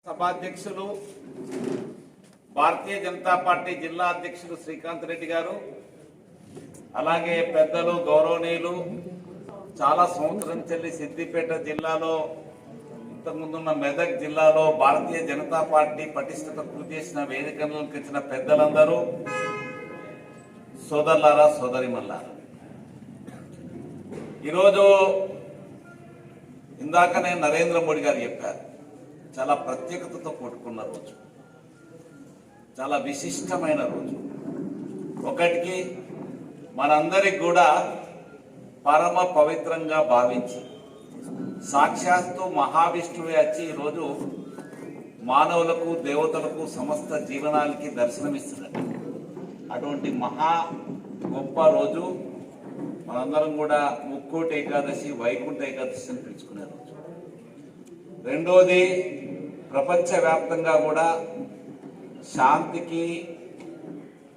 సభాధ్యక్షులు భారతీయ జనతా పార్టీ జిల్లా అధ్యక్షులు శ్రీకాంత్ రెడ్డి గారు, అలాగే పెద్దలు గౌరవనీయులు, చాలా సంవత్సరం చెల్లి సిద్దిపేట జిల్లాలో ఇంతకుముందున్న మెదక్ జిల్లాలో భారతీయ జనతా పార్టీ పటిష్టత కృషి చేసిన వేదికలకు ఇచ్చిన పెద్దలందరూ, సోదరులారా సోదరిమల్లారా, ఈరోజు ఇందాకనే నరేంద్ర మోడీ గారు చెప్పారు, చాలా ప్రత్యేకతతో కూడుకున్న రోజు, చాలా విశిష్టమైన రోజు. ఒకటికి మనందరికి కూడా పరమ పవిత్రంగా భావించి సాక్షాత్తు మహావిష్ణువే వచ్చి ఈరోజు మానవులకు దేవతలకు సమస్త జీవనాలకి దర్శనమిస్తున్నాడు. అటువంటి మహా గొప్ప రోజు మనందరం కూడా ముక్కోటి ఏకాదశి, వైకుంఠ ఏకాదశి అని పిలుచుకునే రోజు. రెండోది, ప్రపంచవ్యాప్తంగా కూడా శాంతికి,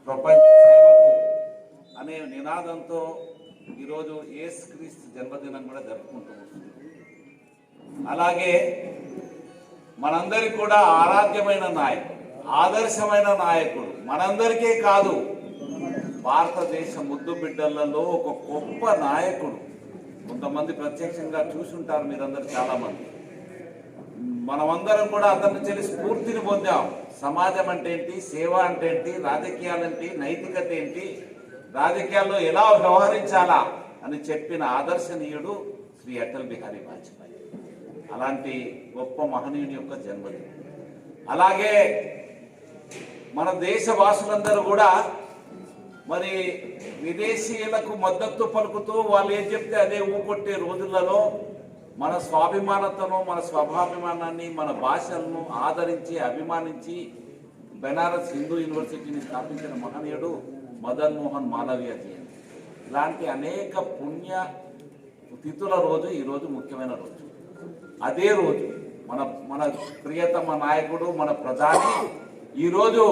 ప్రపంచ సేవకు అనే నినాదంతో ఈరోజు యేసుక్రీస్తు జన్మదినం కూడా జరుపుకుంటూ వస్తుంది. అలాగే మనందరికి కూడా ఆరాధ్యమైన నాయకుడు, ఆదర్శమైన నాయకుడు, మనందరికీ కాదు భారతదేశ ముద్దు బిడ్డలలో ఒక గొప్ప నాయకుడు. కొంతమంది ప్రత్యక్షంగా చూసుంటారు మీరందరూ, చాలా మంది. మనమందరం కూడా అతని నుంచి స్ఫూర్తిని పొందాం. సమాజం అంటే ఏంటి, సేవ అంటే ఏంటి, రాజకీయాలంటే నైతికత ఏంటి, రాజకీయాల్లో ఎలా వ్యవహరించాలా అని చెప్పిన ఆదర్శనీయుడు శ్రీ అటల్ బిహారీ వాజ్పేయి. అలాంటి గొప్ప మహనీయుని యొక్క జన్మదినం. అలాగే మన దేశవాసులందరూ కూడా మరి విదేశీయులకు మద్దతు పలుకుతూ వాళ్ళు ఏం చెప్తే అదే ఊకొట్టే రోజులలో మన స్వాభిమానతను, మన స్వభాభిమానాన్ని, మన భాషలను ఆదరించి అభిమానించి బెనారస్ హిందూ యూనివర్సిటీని స్థాపించిన మహనీయుడు మదన్ మోహన్ మాలవీయ జయంతి. ఇలాంటి అనేక పుణ్య తిథుల రోజు ఈరోజు ముఖ్యమైన రోజు. అదే రోజు మన ప్రియతమ నాయకుడు, మన ప్రధాని ఈరోజు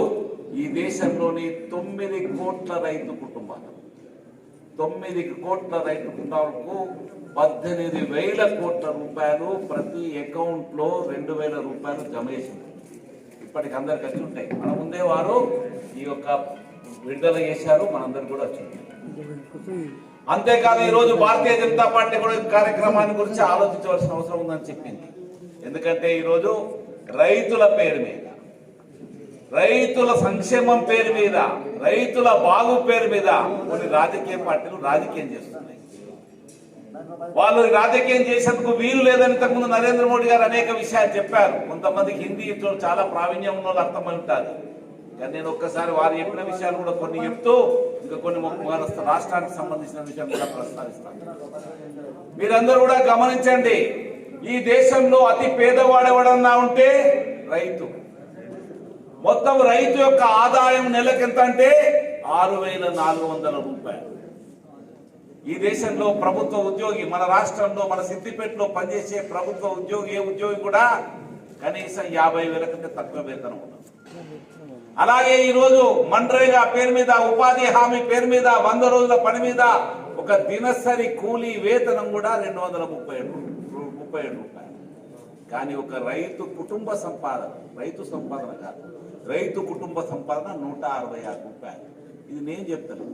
ఈ దేశంలోని 9 కోట్ల రైతు కుటుంబాలు, 9 కోట్ల రైతు కుటుంబాలకు 18,000 కోట్ల రూపాయలు ప్రతి అకౌంట్లో 2,000 రూపాయలు జమ చేసింది. ఇప్పటికి అందరికి వచ్చి ఉంటాయి. మన ముందే వారు ఈ యొక్క విడుదల చేశారు, మనందరికి కూడా వచ్చింది. అంతేకాదు ఈరోజు భారతీయ జనతా పార్టీ కూడా కార్యక్రమాన్ని గురించి ఆలోచించవలసిన అవసరం ఉందని చెప్పింది. ఎందుకంటే ఈరోజు రైతుల పేరు మీద, రైతుల సంక్షేమం పేరు మీద, రైతుల బాగు పేరు మీద కొన్ని రాజకీయ పార్టీలు రాజకీయం చేస్తున్నాయి. వాళ్ళు రాజకీయం చేసేందుకు వీలు లేదని ఇంతకుముందు నరేంద్ర మోడీ గారు అనేక విషయాలు చెప్పారు. కొంతమందికి హిందీతో చాలా ప్రావీణ్యం ఉన్న వాళ్ళు అర్థమై ఉంటుంది. కానీ నేను ఒక్కసారి వారు చెప్పిన విషయాలు కూడా కొన్ని చెప్తూ ఇంకా కొన్ని రాష్ట్రానికి సంబంధించిన విషయాలు కూడా ప్రస్తావిస్తాను. మీరందరూ కూడా గమనించండి, ఈ దేశంలో అతి పేదవాడెవడన్నా ఉంటే రైతు. మొత్తం రైతు యొక్క ఆదాయం నెలకు ఎంత అంటే 6,400 రూపాయలు. ఈ దేశంలో ప్రభుత్వ ఉద్యోగి, మన రాష్ట్రంలో మన సిద్దిపేటలో పనిచేసే ప్రభుత్వ ఉద్యోగి, ఏ ఉద్యోగి కూడా కనీసం 50,000 కంటే తక్కువ వేతనం ఉండదు. అలాగే ఈరోజు మన్రేగా పేరు మీద, ఉపాధి హామీ పేరు మీద, 100 రోజుల పని మీద ఒక దినసరి కూలీ వేతనం కూడా 237 రూపాయలు. కానీ ఒక రైతు కుటుంబ సంపాదన, రైతు సంపాదన కాదు, రైతు కుటుంబ సంపాదన 166 రూపాయలు. ఇది నేను చెప్తాను,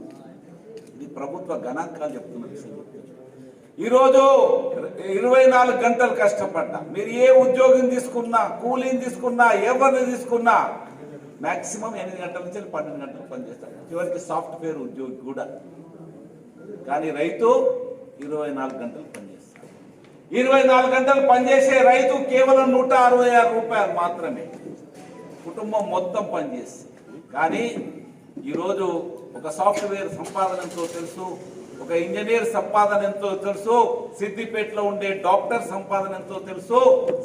ఇది ప్రభుత్వ గణాంకాలు చెప్తున్న విషయం చెప్తాను. ఈరోజు 24 గంటలు కష్టపడ్డా, మీరు ఏ ఉద్యోగం తీసుకున్నా, కూలీని తీసుకున్నా, ఎవరిని తీసుకున్నా మాక్సిమం 8 గంటల నుంచి 12 గంటలు పనిచేస్తారు, చివరికి సాఫ్ట్వేర్ ఉద్యోగి కూడా. కానీ రైతు 24 గంటలు పనిచేస్తారు. 24 గంటలు పనిచేసే రైతు కేవలం 166 రూపాయలు మాత్రమే కుటుంబం మొత్తం పనిచేస్తుంది. కానీ ఈరోజు ఒక సాఫ్ట్వేర్ సంపాదన ఎంతో తెలుసు, ఒక ఇంజనీర్ సంపాదన ఎంతో తెలుసు, సిద్దిపేటలో ఉండే డాక్టర్ సంపాదన ఎంతో తెలుసు,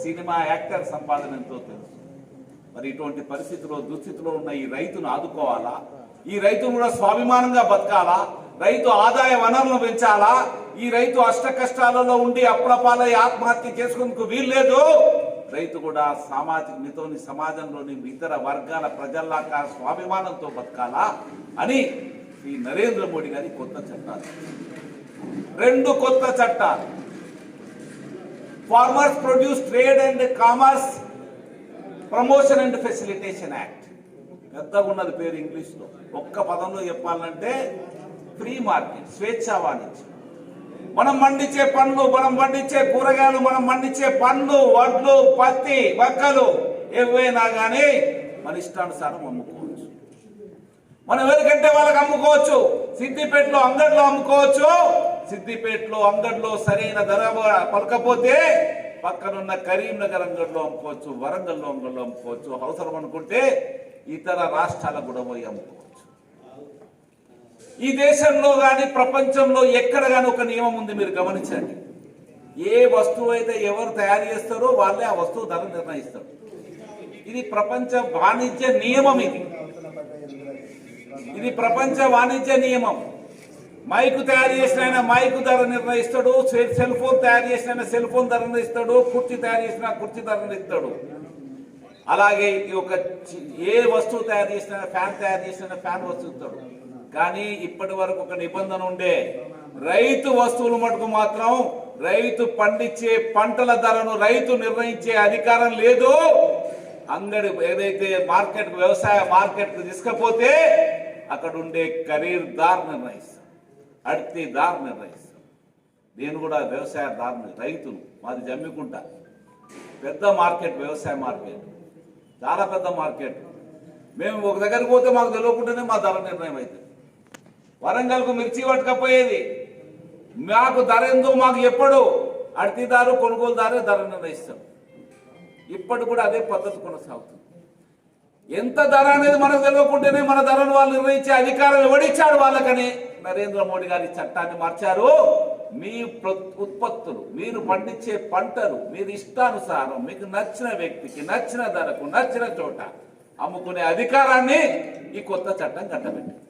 సినిమా యాక్టర్ సంపాదన ఎంతో తెలుసు. మరి ఇటువంటి పరిస్థితిలో, దుస్థితిలో ఉన్న ఈ రైతును ఆదుకోవాలా, ఈ రైతు కూడా స్వాభిమానంగా బతకాలా, రైతు ఆదాయ వనరులను పెంచాలా, ఈ రైతు అష్ట కష్టాలలో ఉండి అప్పులపాలై ఆత్మహత్య చేసుకునేందుకు వీల్లేదు. రైతు కూడా మితోని సమాజంలోని ఇతర వర్గాల ప్రజల్లాగా స్వాభిమానంతో బతకాలా అని శ్రీ నరేంద్ర మోడీ గారి కొత్త చట్టాలు, 2 కొత్త చట్టాలు, farmers produce trade and commerce promotion and facilitation act, పెద్దగా ఉన్నది పేరు ఇంగ్లీష్లో. ఒక్క పదంలో చెప్పాలంటే ఫ్రీ మార్కెట్, స్వేచ్ఛా వాణిజ్యం. మనం పండించే పండ్లు, మనం పండించే కూరగాయలు, మనం పండించే పండ్లు, వడ్లు, పత్తి, బక్కలు ఏవైనా కానీ మన ఇష్టానుసారం అమ్ముకోవచ్చు. మనం ఎవరికంటే వాళ్ళకి అమ్ముకోవచ్చు. సిద్దిపేటలో అంగడిలో అమ్ముకోవచ్చు. సిద్దిపేటలో అంగడిలో సరైన ధర పలకపోతే పక్కనున్న కరీంనగర్ అంగడిలో అమ్ముకోవచ్చు, వరంగల్లో అంగడిలో అమ్ముకోవచ్చు. అవసరం అనుకుంటే ఇతర రాష్ట్రాలకు కూడా పోయి అమ్ముకోవచ్చు. ఈ దేశంలో కానీ ప్రపంచంలో ఎక్కడ కానీ ఒక నియమం ఉంది, మీరు గమనించండి. ఏ వస్తువు అయితే ఎవరు తయారు చేస్తారో వాళ్ళే ఆ వస్తువు ధర నిర్ణయిస్తారు. ఇది ప్రపంచ వాణిజ్య నియమం. ఇది ప్రపంచ వాణిజ్య నియమం. మైకు తయారు చేసిన ఆయన మైకు ధర నిర్ణయిస్తాడు, సెల్ ఫోన్ తయారు చేసిన ఆయన సెల్ ఫోన్ ధర నిర్ణయిస్తాడు, కుర్చీ తయారు చేసిన కుర్చీ ధర నిర్ణయిస్తాడు. అలాగే ఏ వస్తువు తయారు చేసిన, ఫ్యాన్ తయారు చేసిన ఫ్యాన్ వస్తువు ఇస్తాడు. కానీ ఇప్పటి వరకు ఒక నిబంధన ఉండే, రైతు వస్తువులు మటుకు మాత్రం రైతు పండించే పంటల ధరను రైతు నిర్ణయించే అధికారం లేదు. అంగడి ఏదైతే మార్కెట్, వ్యవసాయ మార్కెట్ తీసుకపోతే అక్కడ ఉండే ఖరీదార్ నిర్ణయిస్తాం, అడితేదారు నిర్ణయిస్తాం. నేను కూడా వ్యవసాయదారుని, రైతులు. మాది జమ్మికుంట, పెద్ద మార్కెట్, వ్యవసాయ మార్కెట్, చాలా పెద్ద మార్కెట్. మేము ఒక దగ్గరికి పోతే మాకు తెలియకుండానే మా ధర నిర్ణయం అవుతుంది. వరంగల్కు మిర్చి పట్టుకపోయేది, మాకు ధర ఎందు మాకు ఎప్పుడు అడితేదారు కొనుగోలుదారు ధర నిర్ణయిస్తాం. ఇప్పటి కూడా అదే పద్ధతి కొనసాగుతుంది. ఎంత ధర అనేది మనకు తెలియకుంటేనే మన ధరను వాళ్ళు నిర్ణయించే అధికారం ఎవడిచ్చాడు వాళ్ళకని నరేంద్ర మోడీ గారి చట్టాన్ని మార్చారు. మీ ఉత్పత్తులు, మీరు పండించే పంటలు మీరు ఇష్టానుసారం మీకు నచ్చిన వ్యక్తికి నచ్చిన ధరకు నచ్చిన చోట అమ్ముకునే అధికారాన్ని ఈ కొత్త చట్టం కట్టబెట్టింది.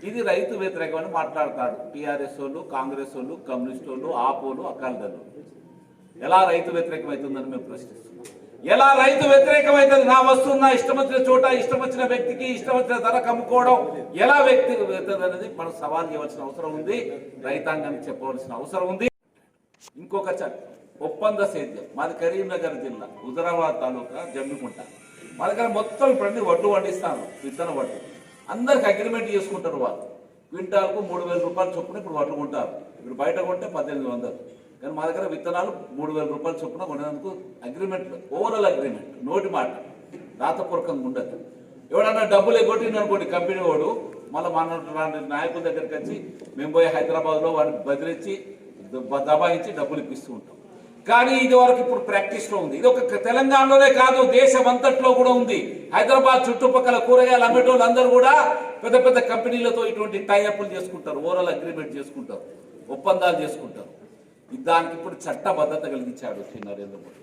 ఇది రైతు వ్యతిరేకమని మాట్లాడతాడు టీఆర్ఎస్ వాళ్ళు, కాంగ్రెస్ వాళ్ళు, కమ్యూనిస్ట్ వాళ్ళు, ఆపోలు, అకాలీదళ్ళు. ఎలా రైతు వ్యతిరేకమవుతుందని మేము ప్రశ్నిస్తున్నాం. ఎలా రైతు వ్యతిరేకమవుతుంది? నా వస్తువు నా ఇష్టం వచ్చిన చోట ఇష్టం వచ్చిన వ్యక్తికి ఇష్టం వచ్చిన ధరకు అమ్ముకోవడం ఎలా వ్యక్తి అనేది మనం సవాల్ చేయవలసిన అవసరం ఉంది, రైతాంగానికి చెప్పవలసిన అవసరం ఉంది. ఇంకొక చట్టం, ఒప్పంద సేద్యం. మాది కరీంనగర్ జిల్లా, హుజరాబాద్ తాలూకా, జమ్మికుంట. మా దగ్గర మొత్తం ఇప్పుడు వడ్లు పండిస్తాను, విత్తన వడ్లు. అందరికి అగ్రిమెంట్ చేసుకుంటారు. వాళ్ళు క్వింటాల్కు 3,000 రూపాయలు చొప్పున ఇప్పుడు వడ్లు కొంటారు. ఇప్పుడు బయట కొంటే 1,800. కానీ మా దగ్గర విత్తనాలు 3,000 రూపాయలు చొప్పున కొనేందుకు అగ్రిమెంట్, ఓవరాల్ అగ్రిమెంట్, నోటి మాట, రాతపూర్వకంగా ఉండదు. ఎవడన్నా డబ్బులు ఎగ్గొట్టింది అనుకోండి కంపెనీ వాడు, మళ్ళీ మన నాయకుల దగ్గరికి వచ్చి మేము పోయి హైదరాబాద్లో వాడిని బదిలించి దబాయించి డబ్బులు ఇప్పిస్తూ ఉంటాం. కానీ ఇది వరకు ఇప్పుడు ప్రాక్టీస్లో ఉంది. ఇది ఒక తెలంగాణలోనే కాదు, దేశం అంతట్లో కూడా ఉంది. హైదరాబాద్ చుట్టుపక్కల కూరగాయలు అమ్మేటోళ్ళు అందరూ కూడా పెద్ద పెద్ద కంపెనీలతో ఇటువంటి టైఅప్లు చేసుకుంటారు, ఓవరాల్ అగ్రిమెంట్ చేసుకుంటారు, ఒప్పందాలు చేసుకుంటారు. దానికి ఇప్పుడు చట్టబద్ధత కలిగించాడు శ్రీ నరేంద్ర మోడీ.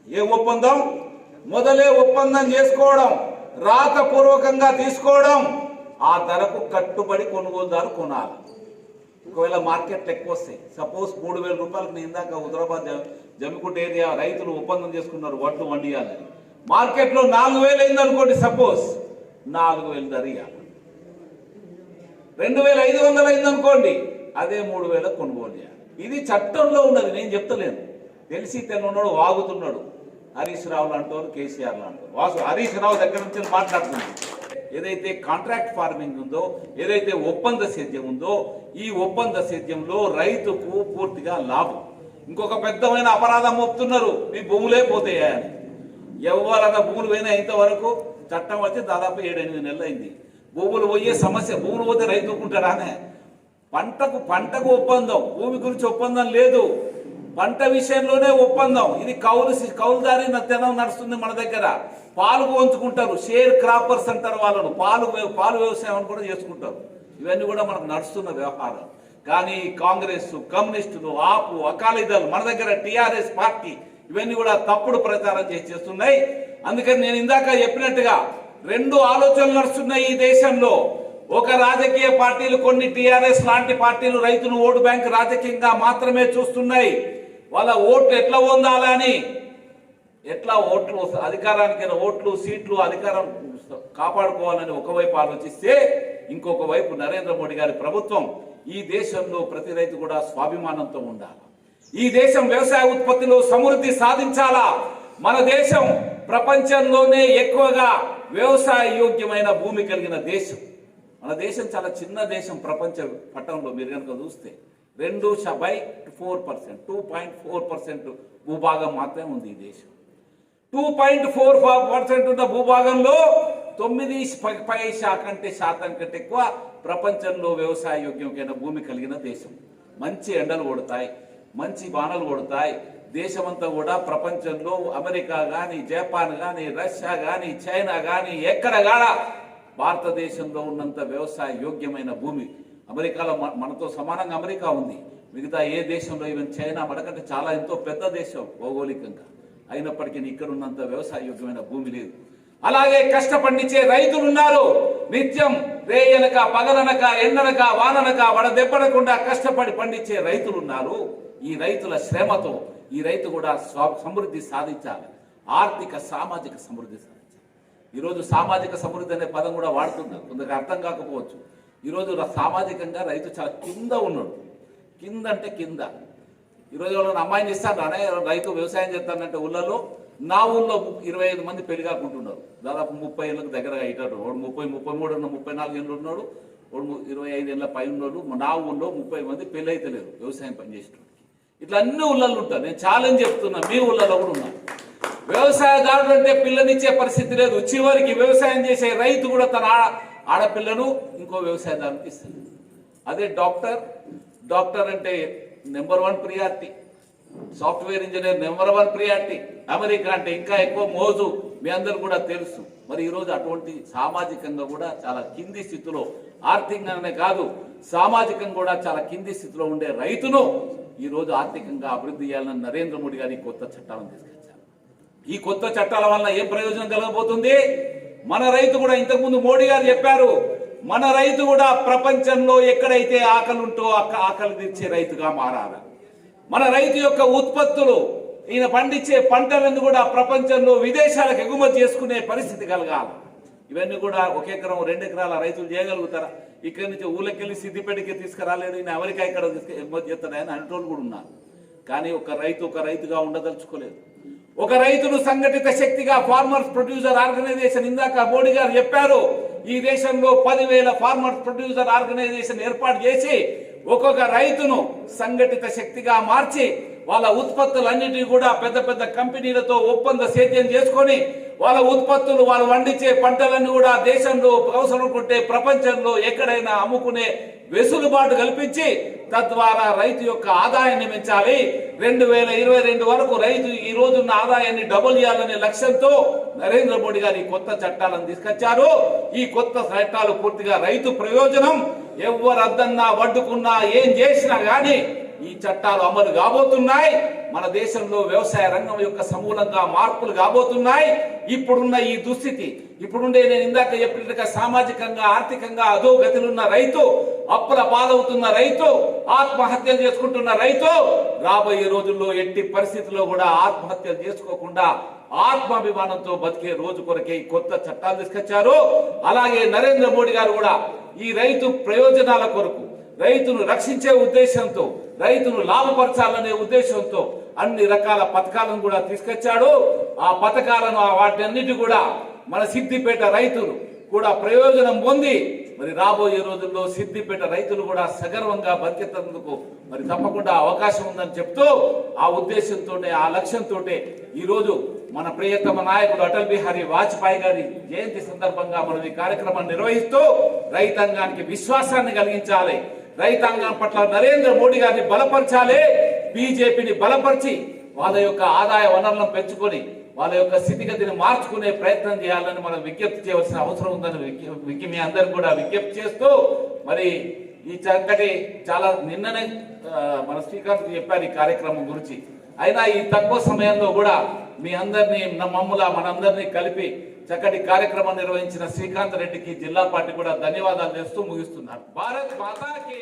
ఏ ఒప్పందం? మొదలే ఒప్పందం చేసుకోవడం, రాతపూర్వకంగా తీసుకోవడం, ఆ ధరకు కట్టుబడి కొనుగోలుదారు కొనాలి. ఒకవేళ మార్కెట్లు ఎక్కువ వస్తాయి, సపోజ్ 3,000 రూపాయలకు, నేను ఇందాక హుజరాబాద్ జమ్మికుంట ఏరియా రైతులు ఒప్పందం చేసుకున్నారు వడ్లు వండియాలని, మార్కెట్లో 4,000 అయింది అనుకోండి, సపోజ్ 4,000 ధర ఇవ్వాలి. 2,500 అయింది అనుకోండి, అదే 3,000 కొనుగోలు చేయాలి. ఇది చట్టంలో ఉన్నది, నేను చెప్తలేను. తెలిసి తెలవనోడు వాగుతున్నాడు. హరీష్ రావులు అంటారు, కేసీఆర్లు అంటారు. హరీష్ రావు దగ్గర నుంచి మాట్లాడుతున్నాడు. ఏదైతే కాంట్రాక్ట్ ఫార్మింగ్ ఉందో, ఏదైతే ఒప్పంద సేద్యం ఉందో, ఈ ఒప్పంద సేద్యంలో రైతుకు పూర్తిగా లాభం. ఇంకొక పెద్దమైన అపరాధం మోపుతున్నారు, మీ భూములే పోతాయని. ఎవరన్నా భూములు పోయినా ఇంతవరకు చట్టం వచ్చి దాదాపు 7-8 నెలలు అయింది. భూములు పోయే సమస్య, భూములు పోతే రైతు ఊరుకుంటాడానే? పంటకు ఒప్పందం, భూమి గురించి ఒప్పందం లేదు. పంట విషయంలోనే ఒప్పందం. ఇది కౌలుదారి తెనం నడుస్తుంది మన దగ్గర. పాలు పోంచుకుంటారు, షేర్ క్రాపర్స్ అంటారు వాళ్ళను. పాలు వ్యవసాయం కూడా చేసుకుంటారు. ఇవన్నీ కూడా మనకు నడుస్తున్న వ్యవహారం. కానీ కాంగ్రెస్, కమ్యూనిస్టులు, ఆపు, అకాలీదళ్, మన దగ్గర టీఆర్ఎస్ పార్టీ ఇవన్నీ కూడా తప్పుడు ప్రచారం చేస్తున్నాయి. అందుకని నేను ఇందాక చెప్పినట్టుగా 2 ఆలోచనలు నడుస్తున్నాయి ఈ దేశంలో. ఒక రాజకీయ పార్టీలు, కొన్ని టీఆర్ఎస్ లాంటి పార్టీలు రైతును ఓటు బ్యాంక్ రాజకీయంగా మాత్రమే చూస్తున్నాయి. వాళ్ళ ఓట్లు ఎట్లా పొందాలని, ఎట్లా ఓట్లు అధికారానికి, ఓట్లు సీట్లు అధికారం కాపాడుకోవాలని ఒకవైపు ఆలోచిస్తే, ఇంకొక వైపు నరేంద్ర మోడీ గారి ప్రభుత్వం ఈ దేశంలో ప్రతి రైతు కూడా స్వాభిమానంతో ఉండాలి. ఈ దేశం వ్యవసాయ ఉత్పత్తిలో సమృద్ధి సాధించాలా. మన దేశం ప్రపంచంలోనే ఎక్కువగా వ్యవసాయ యోగ్యమైన భూమి కలిగిన దేశం. మన దేశం చాలా చిన్న దేశం. ప్రపంచ పట్టణంలో మీరు కనుక చూస్తే 2.4% భూభాగం మాత్రమే ఉంది ఈ దేశం. 2.44% ఉన్న భూభాగంలో 9% కంటే ఎక్కువ ప్రపంచంలో వ్యవసాయ యోగ్యమైన భూమి కలిగిన దేశం. మంచి ఎండలు కొడతాయి, మంచి వానలు కొడతాయి. దేశమంతా కూడా ప్రపంచంలో అమెరికా కానీ, జపాన్ కానీ, రష్యా కానీ, చైనా కానీ ఎక్కడ కాడా భారతదేశంలో ఉన్నంత వ్యవసాయ యోగ్యమైన భూమి అమెరికాలో మనతో సమానంగా అమెరికా ఉంది. మిగతా ఏ దేశంలో ఈవెన్ చైనా మనకంటే చాలా ఎంతో పెద్ద దేశం భౌగోళికంగా, అయినప్పటికీ ఇక్కడ ఉన్నంత వ్యవసాయ యోగ్యమైన భూమి లేదు. అలాగే కష్టపండించే రైతులు ఉన్నారు. నిత్యం రేయనక పగలనక ఎండనక వాననక వడదెబ్బడకుండా కష్టపడి పండించే రైతులు ఉన్నారు. ఈ రైతుల శ్రమతో ఈ రైతు కూడా సమృద్ధి సాధించాలి, ఆర్థిక సామాజిక సమృద్ధి సాధించాలి. ఈరోజు సామాజిక సమృద్ధి అనే పదం కూడా వాడుతున్నారు, కొందరికి అర్థం కాకపోవచ్చు. ఈరోజు సామాజికంగా రైతు చాలా కింద ఉన్నాడు. కింద అంటే కింద. ఈరోజు ఎవరైనా అమ్మాయిని ఇస్తాను రైతు వ్యవసాయం చేస్తానంటే ఊళ్ళలో, నా ఊళ్ళో 25 మంది పెళ్లి కాకుంటున్నారు. దాదాపు 30 ఏళ్ళకు దగ్గరగా అయిటారు. వాడు 30, 33 ఉన్న 34 ఏళ్ళు ఉన్నాడు, వాడు 25 ఏళ్ళ పై ఉన్నాడు. నా ఊళ్ళో 30 మంది పెళ్లి అయితే లేరు వ్యవసాయం పనిచేసేటోడికి. ఇట్లా అన్ని ఊళ్ళల్లో ఉంటారు. నేను ఛాలెంజ్ చెప్తున్నా, మీ ఊళ్ళలో కూడా ఉన్నారు. వ్యవసాయదారుడు అంటే పిల్లనిచ్చే పరిస్థితి లేదు. చివరికి వ్యవసాయం చేసే రైతు కూడా తన ఆడపిల్లను ఇంకో వ్యవసాయదారునికి ఇస్తుంది. అదే డాక్టర్ అంటే number 1 priority, software engineer number 1 priority. America అంటే ఇంకా ఎక్కువ మోజు, మీ అందరు కూడా తెలుసు. మరి ఈరోజు అటువంటి సామాజికంగా కూడా చాలా కింది స్థితిలో, ఆర్థికంగానే కాదు సామాజికంగా కూడా చాలా కింది స్థితిలో ఉండే రైతును ఈరోజు ఆర్థికంగా అభివృద్ధి చేయాలని నరేంద్ర మోడీ గారు ఈ కొత్త చట్టాలను తీసుకొచ్చారు. ఈ కొత్త చట్టాల వల్ల ఏం ప్రయోజనం కలగబోతుంది? మన రైతు కూడా, ఇంతకుముందు మోడీ గారు చెప్పారు, మన రైతు కూడా ప్రపంచంలో ఎక్కడైతే ఆకలి ఉంటో ఆకలి తీర్చే రైతుగా మారాలి. మన రైతు యొక్క ఉత్పత్తులు, ఈయన పండించే పంటలను కూడా ప్రపంచంలో విదేశాలకు ఎగుమతి చేసుకునే పరిస్థితి కలగాలి. ఇవన్నీ కూడా 1 ఎకరం 2 ఎకరాల రైతులు చేయగలుగుతారా? ఇక్కడి నుంచి ఊళ్ళకెళ్ళి సిద్దిపేటకి తీసుకురాలేదు, ఈయన అమెరికా ఇక్కడ ఎగుమతి చేస్తాడని అనేటోళ్ళు కూడా ఉన్నారు. కానీ ఒక రైతుగా ఉండదలుచుకోలేదు. ఒక రైతును సంఘటిత శక్తిగా ఫార్మర్స్ ప్రొడ్యూసర్ ఆర్గనైజేషన్, ఇందాక మోడీ గారు చెప్పారు, ఈ దేశంలో 10,000 ఫార్మర్స్ ప్రొడ్యూసర్ ఆర్గనైజేషన్ ఏర్పాటు చేసి ఒక్కొక్క రైతును సంఘటిత శక్తిగా మార్చి వాళ్ళ ఉత్పత్తులన్నిటినీ కూడా పెద్ద పెద్ద కంపెనీలతో ఒప్పంద సేద్యం చేసుకొని వాళ్ళ ఉత్పత్తులు, వాళ్ళు పండించే పంటలన్నీ కూడా దేశంలో అవసరం ఉంటే ప్రపంచంలో ఎక్కడైనా అమ్ముకునే వెసులుబాటు కల్పించి తద్వారా రైతు యొక్క ఆదాయాన్ని పెంచాలి. 2022 వరకు రైతు ఈ రోజున్న ఆదాయాన్ని డబుల్ చేయాలనే లక్ష్యంతో నరేంద్ర మోడీ గారు ఈ కొత్త చట్టాలను తీసుకొచ్చారు. ఈ కొత్త చట్టాలు పూర్తిగా రైతు ప్రయోజనం. ఎవరు అద్దన్నా వడ్డుకున్నా ఏం చేసినా గానీ ఈ చట్టాలు అమలు కాబోతున్నాయి. మన దేశంలో వ్యవసాయ రంగం యొక్క సమూలంగా మార్పులు కాబోతున్నాయి. ఇప్పుడున్న ఈ దుస్థితి, ఇప్పుడుండే నేను ఇందాక చెప్పినట్టుగా సామాజికంగా ఆర్థికంగా అధోగతిలున్న రైతు, అప్పుల పాలవుతున్న రైతు, ఆత్మహత్యలు చేసుకుంటున్న రైతు రాబోయే రోజుల్లో ఎట్టి పరిస్థితుల్లో కూడా ఆత్మహత్యలు చేసుకోకుండా ఆత్మాభిమానంతో బతికే రోజు కొరకే ఈ కొత్త చట్టాలు తీసుకొచ్చారు. అలాగే నరేంద్ర మోడీ గారు కూడా ఈ రైతు ప్రయోజనాల కొరకు, రైతును రక్షించే ఉద్దేశంతో, రైతును లాభపరచాలనే ఉద్దేశంతో అన్ని రకాల పథకాలను కూడా తీసుకొచ్చాడు. ఆ పథకాలను వాటన్నిటి కూడా మన సిద్దిపేట రైతులు కూడా ప్రయోజనం పొంది మరి రాబోయే రోజుల్లో సిద్దిపేట రైతులు కూడా సగర్వంగా బతికేందుకు మరి తప్పకుండా అవకాశం ఉందని చెప్తూ, ఆ ఉద్దేశంతోనే, ఆ లక్ష్యంతో ఈరోజు మన ప్రియతమ నాయకుడు అటల్ బిహారీ వాజ్పేయి గారి జయంతి సందర్భంగా మనం ఈ కార్యక్రమాన్ని నిర్వహిస్తూ రైతాంగానికి విశ్వాసాన్ని కలిగించాలి, రైతాంగం పట్ల నరేంద్ర మోడీ గారిని బలపరచాలి, బీజేపీని బలపరిచి వాళ్ళ యొక్క ఆదాయ వనరులను పెంచుకొని వాళ్ళ యొక్క స్థితిగతిని మార్చుకునే ప్రయత్నం చేయాలని మనం విజ్ఞప్తి చేయవలసిన అవసరం ఉందని మీ అందరికి కూడా విజ్ఞప్తి చేస్తూ, మరి ఈ చక్కటి చాలా నిన్ననే మన శ్రీకాంత్ చెప్పారు ఈ కార్యక్రమం గురించి. అయినా ఈ తక్కువ సమయంలో కూడా మీ అందరినీ, మనందరినీ కలిపి చక్కటి కార్యక్రమం నిర్వహించిన శ్రీకాంత్ రెడ్డికి జిల్లా పార్టీ కూడా ధన్యవాదాలు చేస్తూ ముగిస్తున్నారు. భారత్ మాతాకి.